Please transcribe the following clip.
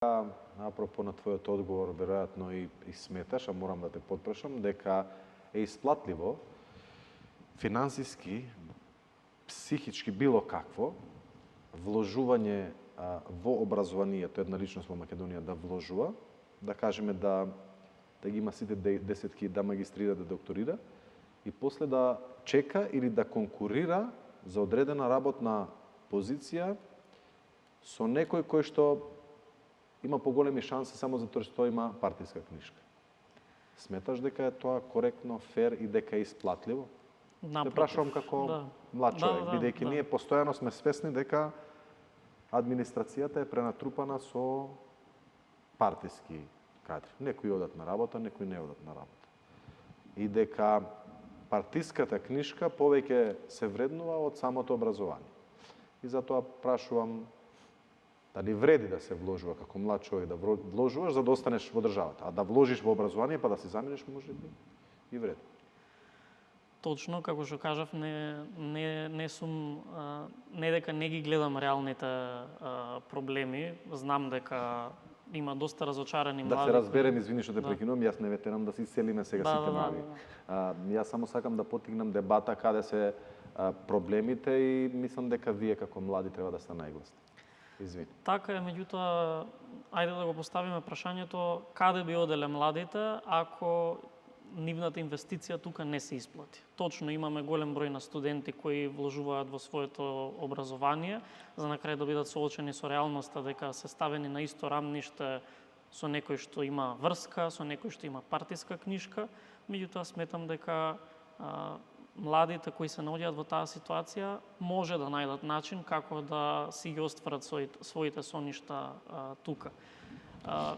Апропо на твојот одговор, веројатно и сметаш, а морам да те потпрашам, дека е исплатливо финансиски, психички, било какво, вложување во образованието, една личност во Македонија да вложува, да кажеме да ги има сите десетки, да магистрира, да докторира, и после да чека или да конкурира за одредена работна позиција со некој кој што има поголеми шанси само затоа што има партиска книжка. Сметаш дека е тоа коректно, фер и дека е исплатливо? Те прашувам како млад човек, бидејќи ние постојано сме свесни дека администрацијата е пренатрупана со партиски кадри. Некои одат на работа, некои не одат на работа. И дека партиската книжка повеќе се вреднува од самото образование. И затоа прашувам дали вреди да се вложува како млад човек, да вложуваш за да останеш во државата, а да вложиш во образование па да се замениш можеби и вреди. Точно, како што кажав, не сум, не дека не ги гледам реалните проблеми, знам дека има доста разочарани млади. Да се разберем, извини што те прекинувам, јас не ветерам да се иселиме сега сите млади. Јас само сакам да поттикнам дебата каде се проблемите и мислам дека вие како млади треба да сте најгласни. Извини. Така е, меѓутоа, ајде да го поставиме прашањето каде би оделе младите ако нивната инвестиција тука не се исплати. Точно имаме голем број на студенти кои вложуваат во своето образование, за на крај да бидат соочени со реалноста дека се ставени на исто рамниште со некој што има врска, со некој што има партиска книжка, меѓутоа сметам дека младите кои се наоѓаат во таа ситуација може да најдат начин како да си ги остварат своите соништа тука.